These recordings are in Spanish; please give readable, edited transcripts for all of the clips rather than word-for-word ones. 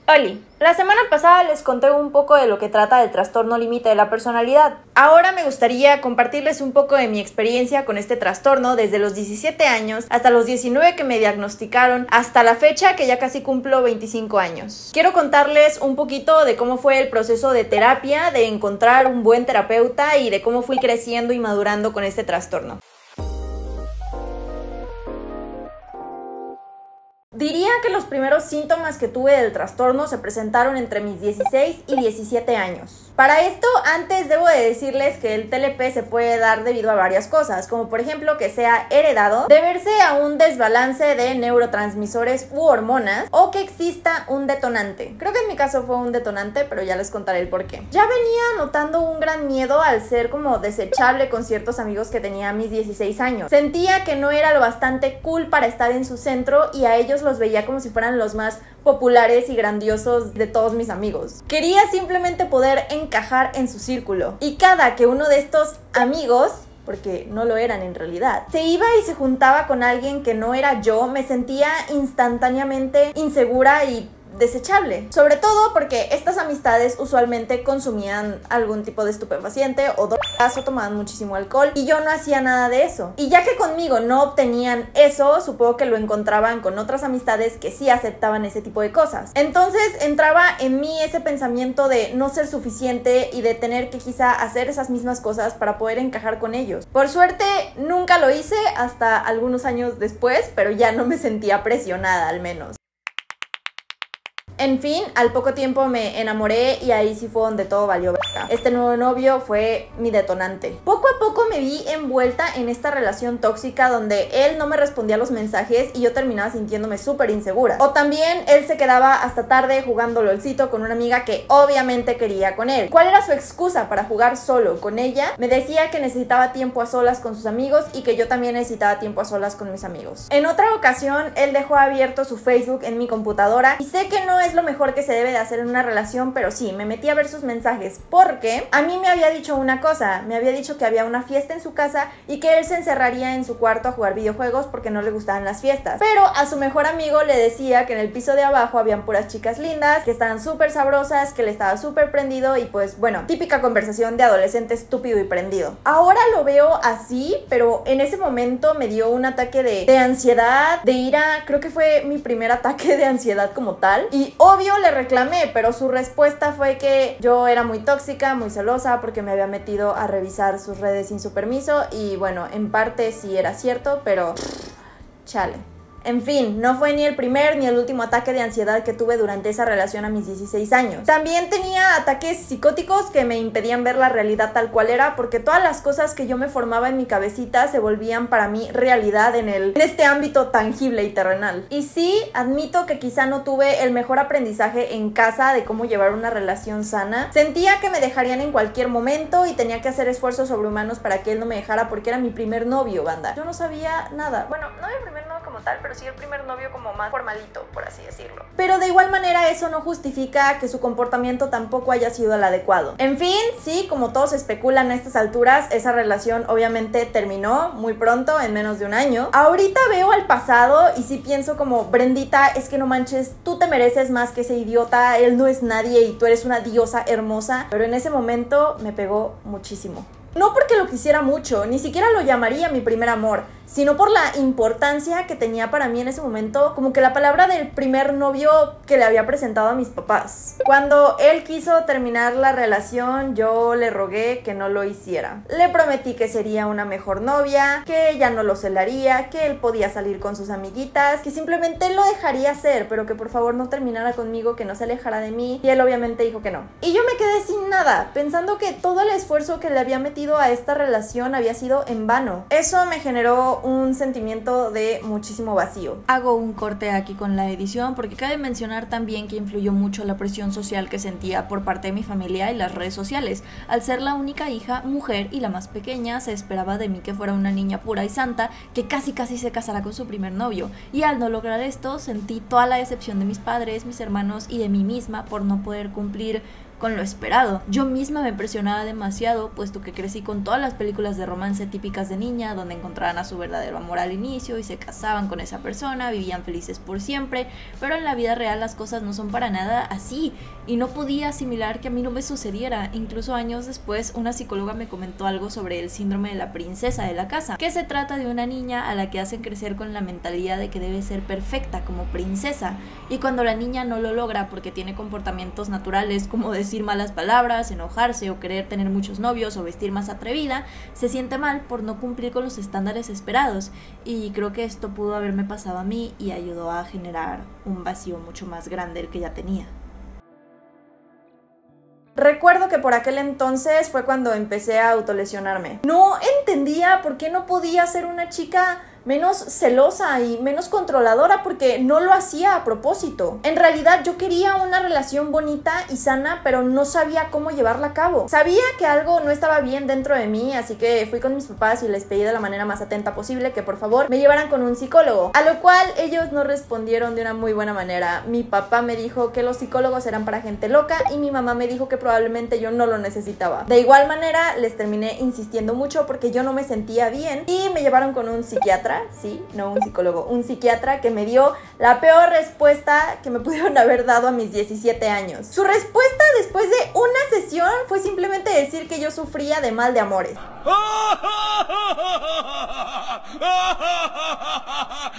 Oli, la semana pasada les conté un poco de lo que trata el trastorno límite de la personalidad. Ahora me gustaría compartirles un poco de mi experiencia con este trastorno desde los 17 años hasta los 19 que me diagnosticaron hasta la fecha que ya casi cumplo 25 años. Quiero contarles un poquito de cómo fue el proceso de terapia, de encontrar un buen terapeuta y de cómo fui creciendo y madurando con este trastorno. Diría que los primeros síntomas que tuve del trastorno se presentaron entre mis 16 y 17 años. Para esto, antes debo de decirles que el TLP se puede dar debido a varias cosas, como por ejemplo que sea heredado, deberse a un desbalance de neurotransmisores u hormonas, o que exista un detonante. Creo que en mi caso fue un detonante, pero ya les contaré el porqué. Ya venía notando un gran miedo al ser como desechable con ciertos amigos que tenía a mis 16 años. Sentía que no era lo bastante cool para estar en su centro y a ellos los veía como si fueran los más populares y grandiosos de todos mis amigos. Quería simplemente poder encajar en su círculo. Y cada que uno de estos amigos, porque no lo eran en realidad, se iba y se juntaba con alguien que no era yo, me sentía instantáneamente insegura y desechable, sobre todo porque estas amistades usualmente consumían algún tipo de estupefaciente o drogas o tomaban muchísimo alcohol y yo no hacía nada de eso. Y ya que conmigo no obtenían eso, supongo que lo encontraban con otras amistades que sí aceptaban ese tipo de cosas. Entonces entraba en mí ese pensamiento de no ser suficiente y de tener que quizá hacer esas mismas cosas para poder encajar con ellos. Por suerte nunca lo hice hasta algunos años después, pero ya no me sentía presionada al menos. En fin, al poco tiempo me enamoré y ahí sí fue donde todo valió verga. Este nuevo novio fue mi detonante. Poco a poco me vi envuelta en esta relación tóxica donde él no me respondía a los mensajes y yo terminaba sintiéndome súper insegura. O también él se quedaba hasta tarde jugando LOLcito con una amiga que obviamente quería con él. ¿Cuál era su excusa para jugar solo con ella? Me decía que necesitaba tiempo a solas con sus amigos y que yo también necesitaba tiempo a solas con mis amigos. En otra ocasión, él dejó abierto su Facebook en mi computadora y sé que no es lo mejor que se debe de hacer en una relación, pero sí, me metí a ver sus mensajes porque a mí me había dicho una cosa, me había dicho que había una fiesta en su casa y que él se encerraría en su cuarto a jugar videojuegos porque no le gustaban las fiestas, pero a su mejor amigo le decía que en el piso de abajo habían puras chicas lindas, que estaban súper sabrosas, que le estaba súper prendido y pues bueno, típica conversación de adolescente estúpido y prendido. Ahora lo veo así, pero en ese momento me dio un ataque de ansiedad, de ira, creo que fue mi primer ataque de ansiedad como tal y obvio le reclamé, pero su respuesta fue que yo era muy tóxica, muy celosa porque me había metido a revisar sus redes sin su permiso y bueno, en parte sí era cierto, pero chale. En fin, no fue ni el primer ni el último ataque de ansiedad que tuve durante esa relación a mis 16 años. También tenía ataques psicóticos que me impedían ver la realidad tal cual era, porque todas las cosas que yo me formaba en mi cabecita se volvían para mí realidad en este ámbito tangible y terrenal. Y sí, admito que quizá no tuve el mejor aprendizaje en casa de cómo llevar una relación sana. Sentía que me dejarían en cualquier momento y tenía que hacer esfuerzos sobrehumanos para que él no me dejara porque era mi primer novio, banda. Yo no sabía nada. Bueno, no mi primer novio como tal, pero sí el primer novio como más formalito, por así decirlo. Pero de igual manera eso no justifica que su comportamiento tampoco haya sido el adecuado. En fin, sí, como todos especulan a estas alturas, esa relación obviamente terminó muy pronto, en menos de un año. Ahorita veo al pasado y sí pienso como, Brendita, es que no manches, tú te mereces más que ese idiota, él no es nadie y tú eres una diosa hermosa. Pero en ese momento me pegó muchísimo. No porque lo quisiera mucho, ni siquiera lo llamaría mi primer amor, sino por la importancia que tenía para mí en ese momento, como que la palabra del primer novio que le había presentado a mis papás. Cuando él quiso terminar la relación, yo le rogué que no lo hiciera. Le prometí que sería una mejor novia, que ella no lo celaría, que él podía salir con sus amiguitas, que simplemente lo dejaría hacer, pero que por favor no terminara conmigo, que no se alejara de mí, y él obviamente dijo que no. Y yo me quedé sin nada, pensando que todo el esfuerzo que le había metido a esta relación había sido en vano. Eso me generó un sentimiento de muchísimo vacío. Hago un corte aquí con la edición porque cabe mencionar también que influyó mucho la presión social que sentía por parte de mi familia y las redes sociales. Al ser la única hija, mujer y la más pequeña, se esperaba de mí que fuera una niña pura y santa que casi se casara con su primer novio, y al no lograr esto sentí toda la decepción de mis padres, mis hermanos y de mí misma por no poder cumplir con lo esperado. Yo misma me presionaba demasiado, puesto que crecí con todas las películas de romance típicas de niña, donde encontraban a su verdadero amor al inicio y se casaban con esa persona, vivían felices por siempre, pero en la vida real las cosas no son para nada así, y no podía asimilar que a mí no me sucediera. Incluso años después, una psicóloga me comentó algo sobre el síndrome de la princesa de la casa, que se trata de una niña a la que hacen crecer con la mentalidad de que debe ser perfecta como princesa, y cuando la niña no lo logra porque tiene comportamientos naturales como decir malas palabras, enojarse o querer tener muchos novios o vestir más atrevida, se siente mal por no cumplir con los estándares esperados, y creo que esto pudo haberme pasado a mí y ayudó a generar un vacío mucho más grande del que ya tenía. Recuerdo que por aquel entonces fue cuando empecé a autolesionarme. No entendía por qué no podía ser una chica menos celosa y menos controladora, porque no lo hacía a propósito. En realidad yo quería una relación bonita y sana, pero no sabía cómo llevarla a cabo. Sabía que algo no estaba bien dentro de mí, así que fui con mis papás y les pedí de la manera más atenta posible que por favor me llevaran con un psicólogo, a lo cual ellos no respondieron de una muy buena manera. Mi papá me dijo que los psicólogos eran para gente loca y mi mamá me dijo que probablemente yo no lo necesitaba. De igual manera les terminé insistiendo mucho porque yo no me sentía bien y me llevaron con un psiquiatra. Sí, no un psicólogo, un psiquiatra, que me dio la peor respuesta que me pudieron haber dado a mis 17 años. Su respuesta después de una sesión fue simplemente decir que yo sufría de mal de amores.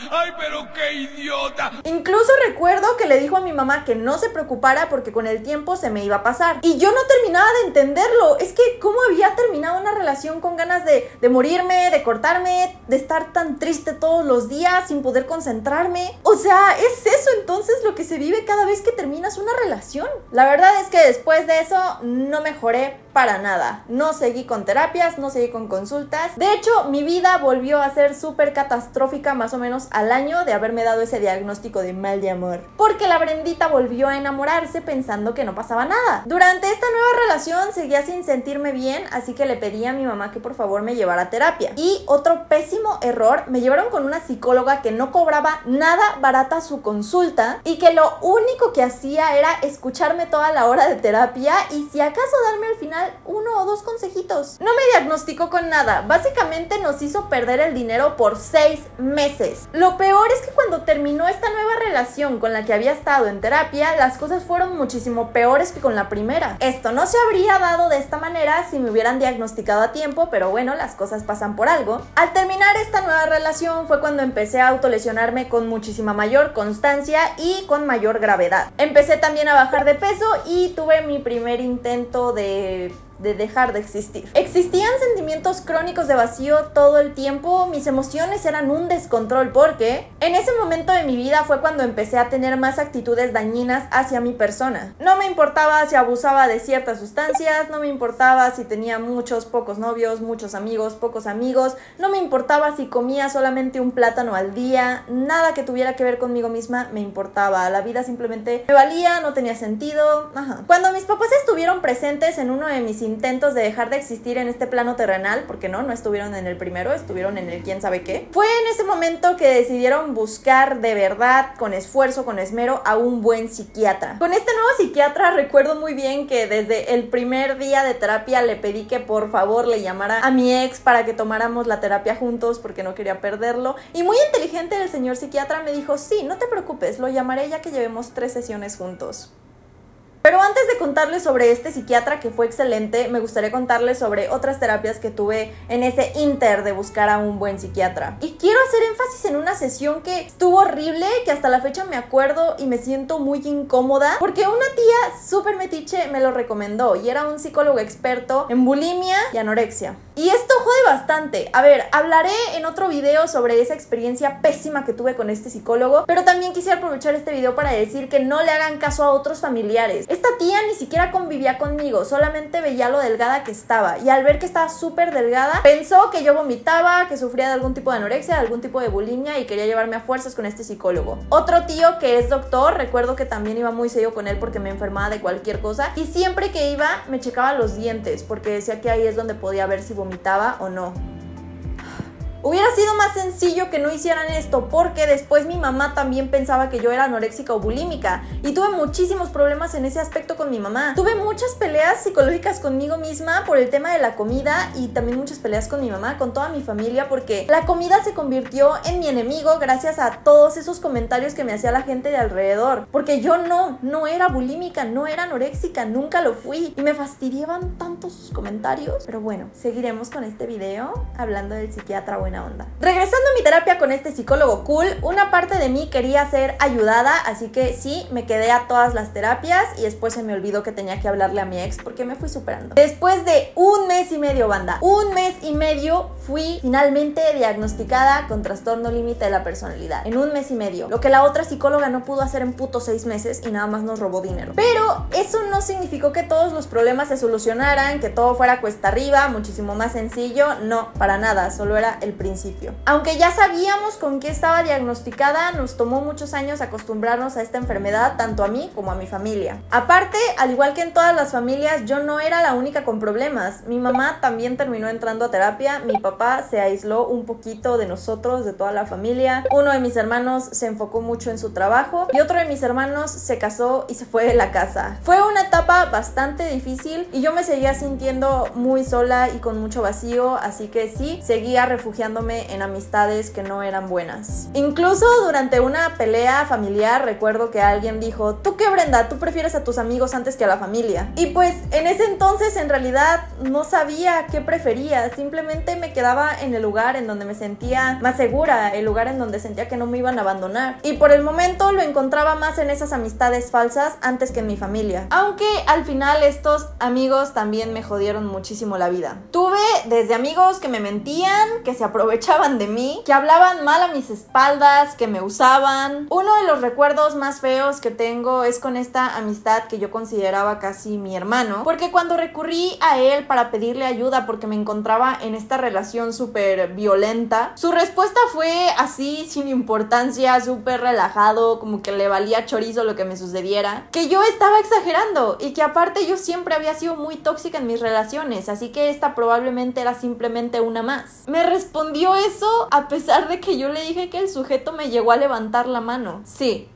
¡Ay, pero qué idiota! Incluso recuerdo que le dijo a mi mamá que no se preocupara porque con el tiempo se me iba a pasar. Y yo no terminaba de entenderlo. Es que cómo había terminado una relación con ganas de morirme, de cortarme, de estar tan triste todos los días sin poder concentrarme. O sea, ¿es eso entonces lo que se vive cada vez que terminas una relación? La verdad es que después de eso no mejoré para nada. No seguí con terapias, no seguí con consultas. De hecho, mi vida volvió a ser súper catastrófica más o menos al año de haberme dado ese diagnóstico de mal de amor. Porque la Brendita volvió a enamorarse pensando que no pasaba nada. Durante esta nueva relación seguía sin sentirme bien, así que le pedí a mi mamá que por favor me llevara a terapia. Y otro pésimo error, me llevaron con una psicóloga que no cobraba nada barata su consulta y que lo único que hacía era escucharme toda la hora de terapia y si acaso darme al final 1 o 2 consejitos. No me diagnosticó con nada, básicamente nos hizo perder el dinero por 6 meses. Lo peor es que cuando terminó esta nueva relación con la que había estado en terapia, las cosas fueron muchísimo peores que con la primera. Esto no se habría dado de esta manera si me hubieran diagnosticado a tiempo, pero bueno, las cosas pasan por algo. Al terminar esta nueva relación fue cuando empecé a autolesionarme con muchísima mayor constancia y con mayor gravedad. Empecé también a bajar de peso y tuve mi primer intento de dejar de existir. Existían sentimientos crónicos de vacío todo el tiempo, mis emociones eran un descontrol porque en ese momento de mi vida fue cuando empecé a tener más actitudes dañinas hacia mi persona. No me importaba si abusaba de ciertas sustancias, no me importaba si tenía muchos, pocos novios, muchos amigos, pocos amigos, no me importaba si comía solamente un plátano al día, nada que tuviera que ver conmigo misma me importaba, la vida simplemente me valía, no tenía sentido. Cuando mis papás estuvieron presentes en uno de mis intentos de dejar de existir en este plano terrenal, porque no estuvieron en el primero, estuvieron en el quién sabe qué, fue en ese momento que decidieron buscar de verdad, con esfuerzo, con esmero, a un buen psiquiatra. Con este nuevo psiquiatra recuerdo muy bien que desde el primer día de terapia le pedí que por favor le llamara a mi ex para que tomáramos la terapia juntos porque no quería perderlo, y muy inteligente el señor psiquiatra me dijo: sí, no te preocupes, lo llamaré ya que llevemos 3 sesiones juntos. Pero antes de contarles sobre este psiquiatra que fue excelente, me gustaría contarles sobre otras terapias que tuve en ese inter de buscar a un buen psiquiatra. Y quiero hacer énfasis en una sesión que estuvo horrible, que hasta la fecha me acuerdo y me siento muy incómoda, porque una tía súper metiche me lo recomendó y era un psicólogo experto en bulimia y anorexia. Y esto jode bastante. A ver, hablaré en otro video sobre esa experiencia pésima que tuve con este psicólogo, pero también quisiera aprovechar este video para decir que no le hagan caso a otros familiares. Esta tía ni siquiera convivía conmigo, solamente veía lo delgada que estaba, y al ver que estaba súper delgada, pensó que yo vomitaba, que sufría de algún tipo de anorexia, de algún tipo de bulimia, y quería llevarme a fuerzas con este psicólogo. Otro tío que es doctor, recuerdo que también iba muy serio con él porque me enfermaba de cualquier cosa, y siempre que iba me checaba los dientes, porque decía que ahí es donde podía ver si vomitaba o no. Hubiera sido más sencillo que no hicieran esto, porque después mi mamá también pensaba que yo era anoréxica o bulímica y tuve muchísimos problemas en ese aspecto con mi mamá. Tuve muchas peleas psicológicas conmigo misma por el tema de la comida y también muchas peleas con mi mamá, con toda mi familia, porque la comida se convirtió en mi enemigo gracias a todos esos comentarios que me hacía la gente de alrededor, porque yo no era bulímica, no era anoréxica, nunca lo fui y me fastidiaban tanto sus comentarios. Pero bueno, seguiremos con este video hablando del psiquiatra buena onda. Regresando a mi terapia con este psicólogo cool, una parte de mí quería ser ayudada, así que sí, me quedé a todas las terapias y después se me olvidó que tenía que hablarle a mi ex porque me fui superando. Después de 1 mes y medio, banda, 1 mes y medio, fui finalmente diagnosticada con trastorno límite de la personalidad. En 1 mes y medio, lo que la otra psicóloga no pudo hacer en puto 6 meses y nada más nos robó dinero. Pero eso no significó que todos los problemas se solucionaran, que todo fuera cuesta arriba, muchísimo más sencillo. No, para nada, solo era el principio. Aunque ya sabíamos con qué estaba diagnosticada, nos tomó muchos años acostumbrarnos a esta enfermedad, tanto a mí como a mi familia. Aparte, al igual que en todas las familias, yo no era la única con problemas. Mi mamá también terminó entrando a terapia, mi papá se aisló un poquito de nosotros, de toda la familia. Uno de mis hermanos se enfocó mucho en su trabajo y otro de mis hermanos se casó y se fue de la casa. Fue una etapa bastante difícil y yo me seguía sintiendo muy sola y con mucho vacío, así que sí, seguía refugiándome en amistades que no eran buenas. Incluso durante una pelea familiar recuerdo que alguien dijo: ¿tú qué, Brenda? ¿Tú prefieres a tus amigos antes que a la familia? Y pues en ese entonces en realidad no sabía qué prefería, simplemente me quedaba en el lugar en donde me sentía más segura, el lugar en donde sentía que no me iban a abandonar. Y por el momento lo encontraba más en esas amistades falsas antes que en mi familia. Aunque al final estos amigos también me jodieron muchísimo la vida. Tuve desde amigos que me mentían, que se aprovechaban de mí, que hablaban mal a mis espaldas, que me usaban. Uno de los recuerdos más feos que tengo es con esta amistad que yo consideraba casi mi hermano, porque cuando recurrí a él para pedirle ayuda porque me encontraba en esta relación súper violenta, su respuesta fue así, sin importancia, súper relajado, como que le valía chorizo lo que me sucediera, que yo estaba exagerando y que aparte yo siempre había sido muy tóxica en mis relaciones, así que esta probablemente era simplemente una más. Me respondió eso a pesar de que yo le dije que el sujeto me llegó a levantar la mano. Sí,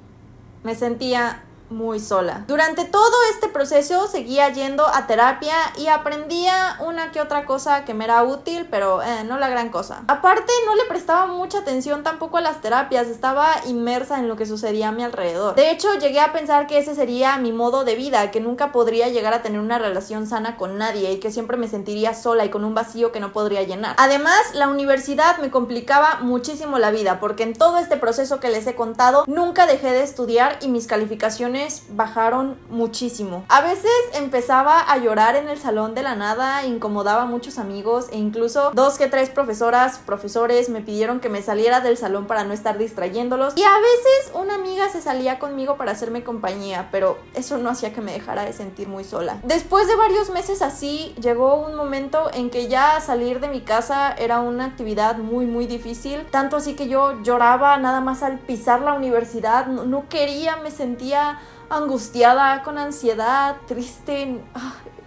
me sentía muy sola. Durante todo este proceso seguía yendo a terapia y aprendía una que otra cosa que me era útil, pero no la gran cosa. Aparte, no le prestaba mucha atención tampoco a las terapias, estaba inmersa en lo que sucedía a mi alrededor. De hecho, llegué a pensar que ese sería mi modo de vida, que nunca podría llegar a tener una relación sana con nadie y que siempre me sentiría sola y con un vacío que no podría llenar. Además, la universidad me complicaba muchísimo la vida, porque en todo este proceso que les he contado, nunca dejé de estudiar y mis calificaciones bajaron muchísimo. A veces empezaba a llorar en el salón de la nada, incomodaba a muchos amigos e incluso 2 que 3 profesores me pidieron que me saliera del salón para no estar distrayéndolos, y a veces una amiga se salía conmigo para hacerme compañía, pero eso no hacía que me dejara de sentir muy sola. Después de varios meses así, llegó un momento en que ya salir de mi casa era una actividad muy difícil, tanto así que yo lloraba nada más al pisar la universidad, no quería, me sentía angustiada, con ansiedad, triste.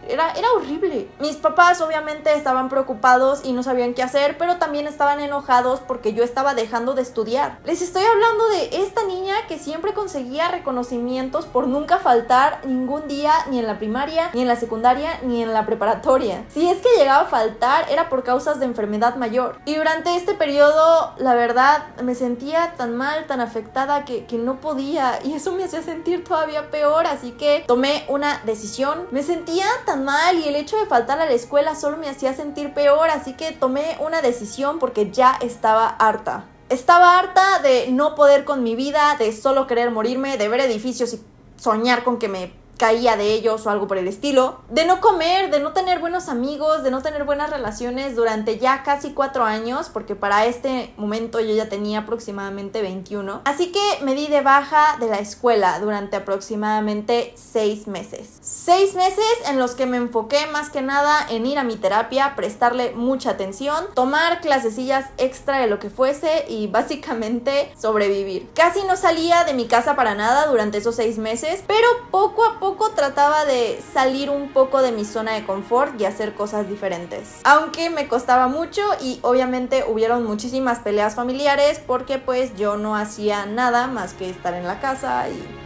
Era horrible. Mis papás obviamente estaban preocupados y no sabían qué hacer, pero también estaban enojados porque yo estaba dejando de estudiar. Les estoy hablando de esta niña que siempre conseguía reconocimientos por nunca faltar ningún día, ni en la primaria, ni en la secundaria, ni en la preparatoria. Si es que llegaba a faltar, era por causas de enfermedad mayor. Y durante este periodo, la verdad, me sentía tan mal, tan afectada que no podía, y eso me hacía sentir todavía peor, así que tomé una decisión. Me sentía tan mal y el hecho de faltar a la escuela solo me hacía sentir peor, así que tomé una decisión porque ya estaba harta. Estaba harta de no poder con mi vida, de solo querer morirme, de ver edificios y soñar con que me caía de ellos o algo por el estilo, de no comer, de no tener buenos amigos, de no tener buenas relaciones durante ya casi 4 años, porque para este momento yo ya tenía aproximadamente 21. Así que me di de baja de la escuela durante aproximadamente 6 meses. 6 meses en los que me enfoqué más que nada en ir a mi terapia, prestarle mucha atención, tomar clasecillas extra de lo que fuese y básicamente sobrevivir. Casi no salía de mi casa para nada durante esos 6 meses, pero poco a poco trataba de salir un poco de mi zona de confort y hacer cosas diferentes. Aunque me costaba mucho y obviamente hubieron muchísimas peleas familiares porque pues yo no hacía nada más que estar en la casa y...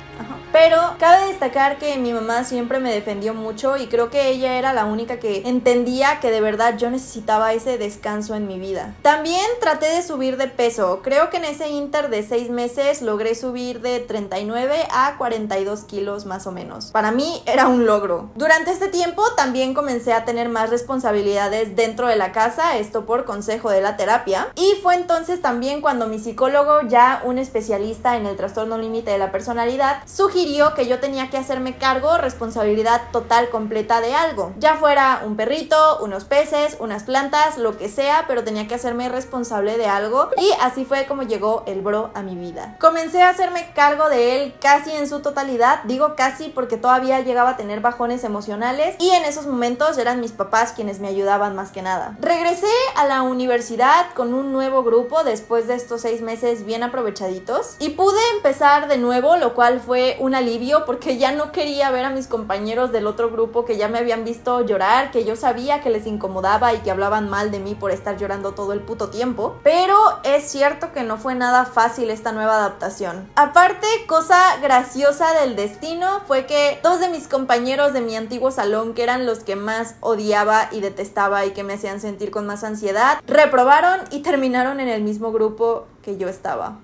Pero cabe destacar que mi mamá siempre me defendió mucho y creo que ella era la única que entendía que de verdad yo necesitaba ese descanso en mi vida. También traté de subir de peso. Creo que en ese inter de 6 meses logré subir de 39 a 42 kilos más o menos. Para mí era un logro. Durante este tiempo también comencé a tener más responsabilidades dentro de la casa, esto por consejo de la terapia. Y fue entonces también cuando mi psicólogo, ya un especialista en el trastorno límite de la personalidad, sugirió que yo tenía que hacerme cargo, responsabilidad total, completa de algo. Ya fuera un perrito, unos peces, unas plantas, lo que sea, pero tenía que hacerme responsable de algo. Y así fue como llegó el bro a mi vida. Comencé a hacerme cargo de él casi en su totalidad. Digo casi porque todavía llegaba a tener bajones emocionales y en esos momentos eran mis papás quienes me ayudaban más que nada. Regresé a la universidad con un nuevo grupo después de estos 6 meses bien aprovechaditos y pude empezar de nuevo, lo cual fue un alivio porque ya no quería ver a mis compañeros del otro grupo que ya me habían visto llorar, que yo sabía que les incomodaba y que hablaban mal de mí por estar llorando todo el puto tiempo. Pero es cierto que no fue nada fácil esta nueva adaptación. Aparte, cosa graciosa del destino fue que 2 de mis compañeros de mi antiguo salón, que eran los que más odiaba y detestaba y que me hacían sentir con más ansiedad, reprobaron y terminaron en el mismo grupo que yo estaba.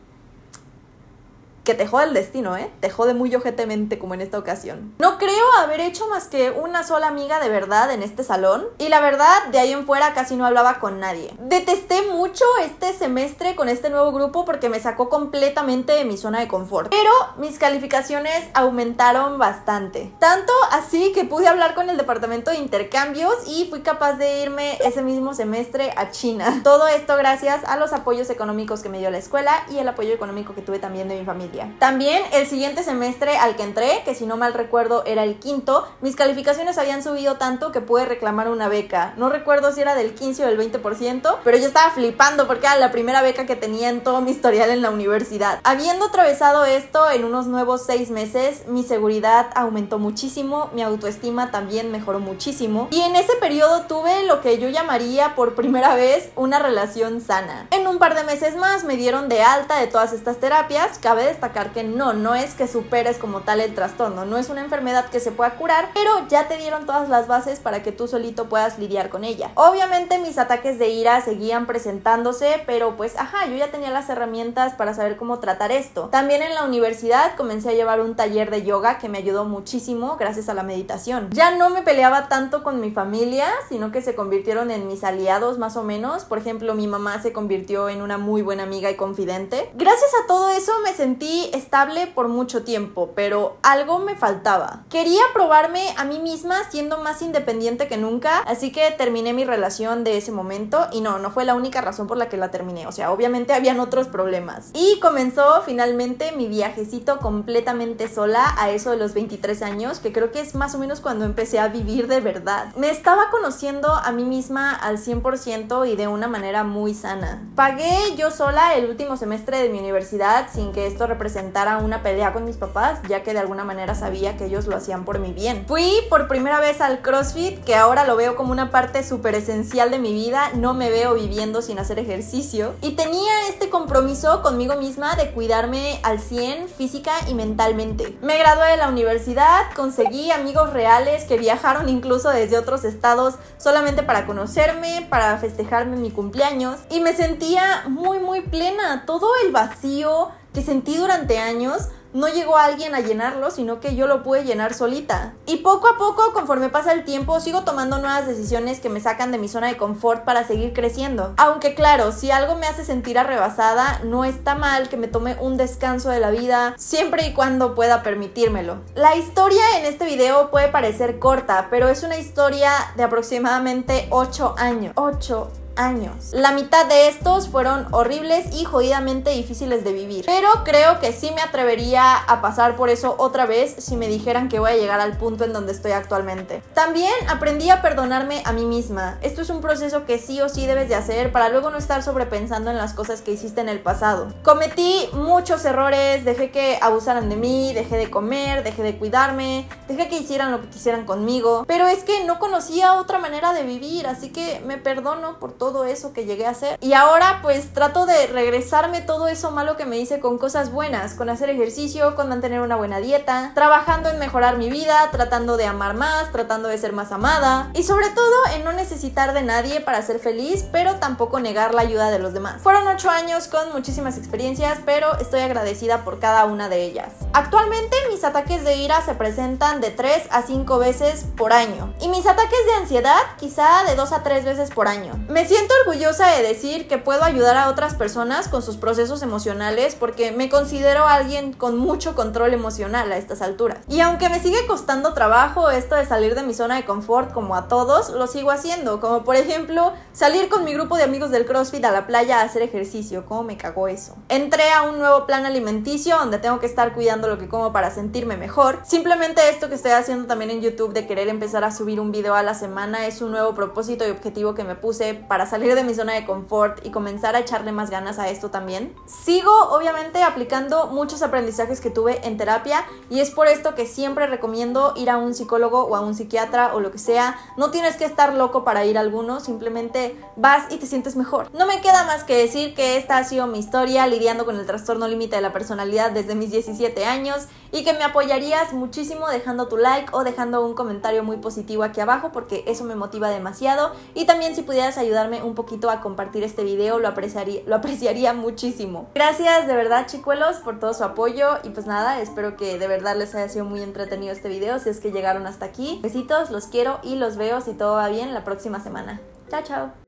Que te jode el destino, te jode muy ojetemente como en esta ocasión. No creo haber hecho más que una sola amiga de verdad en este salón y la verdad, de ahí en fuera casi no hablaba con nadie. Detesté mucho este semestre con este nuevo grupo porque me sacó completamente de mi zona de confort. Pero mis calificaciones aumentaron bastante. Tanto así que pude hablar con el departamento de intercambios y fui capaz de irme ese mismo semestre a China. Todo esto gracias a los apoyos económicos que me dio la escuela y el apoyo económico que tuve también de mi familia. También el siguiente semestre al que entré, que si no mal recuerdo era el 5º, mis calificaciones habían subido tanto que pude reclamar una beca. No recuerdo si era del 15 o del 20%, pero yo estaba flipando porque era la primera beca que tenía en todo mi historial en la universidad. Habiendo atravesado esto en unos nuevos 6 meses, mi seguridad aumentó muchísimo, mi autoestima también mejoró muchísimo y en ese periodo tuve lo que yo llamaría por primera vez una relación sana. En un par de meses más me dieron de alta de todas estas terapias. Cabe destacar que no es que superes como tal el trastorno, no es una enfermedad que se pueda curar, pero ya te dieron todas las bases para que tú solito puedas lidiar con ella. Obviamente mis ataques de ira seguían presentándose, pero pues yo ya tenía las herramientas para saber cómo tratar esto. También en la universidad comencé a llevar un taller de yoga que me ayudó muchísimo gracias a la meditación. Ya no me peleaba tanto con mi familia, sino que se convirtieron en mis aliados más o menos. Por ejemplo, mi mamá se convirtió en una muy buena amiga y confidente. Gracias a todo eso me sentí estable por mucho tiempo, pero algo me faltaba. Quería probarme a mí misma siendo más independiente que nunca, así que terminé mi relación de ese momento y no fue la única razón por la que la terminé, o sea, obviamente habían otros problemas. Y comenzó finalmente mi viajecito completamente sola a eso de los 23 años, que creo que es más o menos cuando empecé a vivir de verdad. Me estaba conociendo a mí misma al 100% y de una manera muy sana. Pagué yo sola el último semestre de mi universidad sin que esto representara una pelea con mis papás, ya que de alguna manera sabía que ellos lo hacían por mi bien. Fui por primera vez al CrossFit, que ahora lo veo como una parte súper esencial de mi vida. No me veo viviendo sin hacer ejercicio y tenía este compromiso conmigo misma de cuidarme al 100 física y mentalmente. Me gradué de la universidad, conseguí amigos reales que viajaron incluso desde otros estados solamente para conocerme, para festejarme mi cumpleaños y me sentía muy plena. Todo el vacío que sentí durante años no llegó a alguien a llenarlo, sino que yo lo pude llenar solita. Y poco a poco, conforme pasa el tiempo, sigo tomando nuevas decisiones que me sacan de mi zona de confort para seguir creciendo. Aunque claro, si algo me hace sentir arrebasada, no está mal que me tome un descanso de la vida, siempre y cuando pueda permitírmelo. La historia en este video puede parecer corta, pero es una historia de aproximadamente 8 años. 8 años. La mitad de estos fueron horribles y jodidamente difíciles de vivir, pero creo que sí me atrevería a pasar por eso otra vez si me dijeran que voy a llegar al punto en donde estoy actualmente. También aprendí a perdonarme a mí misma. Esto es un proceso que sí o sí debes de hacer para luego no estar sobrepensando en las cosas que hiciste en el pasado. Cometí muchos errores, dejé que abusaran de mí, dejé de comer, dejé de cuidarme, dejé que hicieran lo que quisieran conmigo, pero es que no conocía otra manera de vivir, así que me perdono por todo eso que llegué a hacer. Y ahora pues trato de regresarme todo eso malo que me hice con cosas buenas, con hacer ejercicio, con mantener una buena dieta, trabajando en mejorar mi vida, tratando de amar más, tratando de ser más amada y sobre todo en no necesitar de nadie para ser feliz, pero tampoco negar la ayuda de los demás. Fueron 8 años con muchísimas experiencias, pero estoy agradecida por cada una de ellas. Actualmente mis ataques de ira se presentan de 3 a 5 veces por año y mis ataques de ansiedad quizá de 2 a 3 veces por año. Me siento orgullosa de decir que puedo ayudar a otras personas con sus procesos emocionales porque me considero alguien con mucho control emocional a estas alturas. Y aunque me sigue costando trabajo esto de salir de mi zona de confort como a todos, lo sigo haciendo, como por ejemplo salir con mi grupo de amigos del CrossFit a la playa a hacer ejercicio. ¿Cómo me cagó eso? Entré a un nuevo plan alimenticio donde tengo que estar cuidando lo que como para sentirme mejor. Simplemente esto que estoy haciendo también en YouTube de querer empezar a subir un video a la semana es un nuevo propósito y objetivo que me puse para salir de mi zona de confort y comenzar a echarle más ganas a esto también. Sigo obviamente aplicando muchos aprendizajes que tuve en terapia y es por esto que siempre recomiendo ir a un psicólogo o a un psiquiatra o lo que sea. No tienes que estar loco para ir a alguno, simplemente vas y te sientes mejor. No me queda más que decir que esta ha sido mi historia lidiando con el trastorno límite de la personalidad desde mis 17 años y que me apoyarías muchísimo dejando tu like o dejando un comentario muy positivo aquí abajo porque eso me motiva demasiado, y también si pudieras ayudarme un poquito a compartir este video lo apreciaría muchísimo. Gracias de verdad, chicuelos, por todo su apoyo y pues nada, espero que de verdad les haya sido muy entretenido este video si es que llegaron hasta aquí. Besitos, los quiero y los veo si todo va bien la próxima semana. Chao, chao.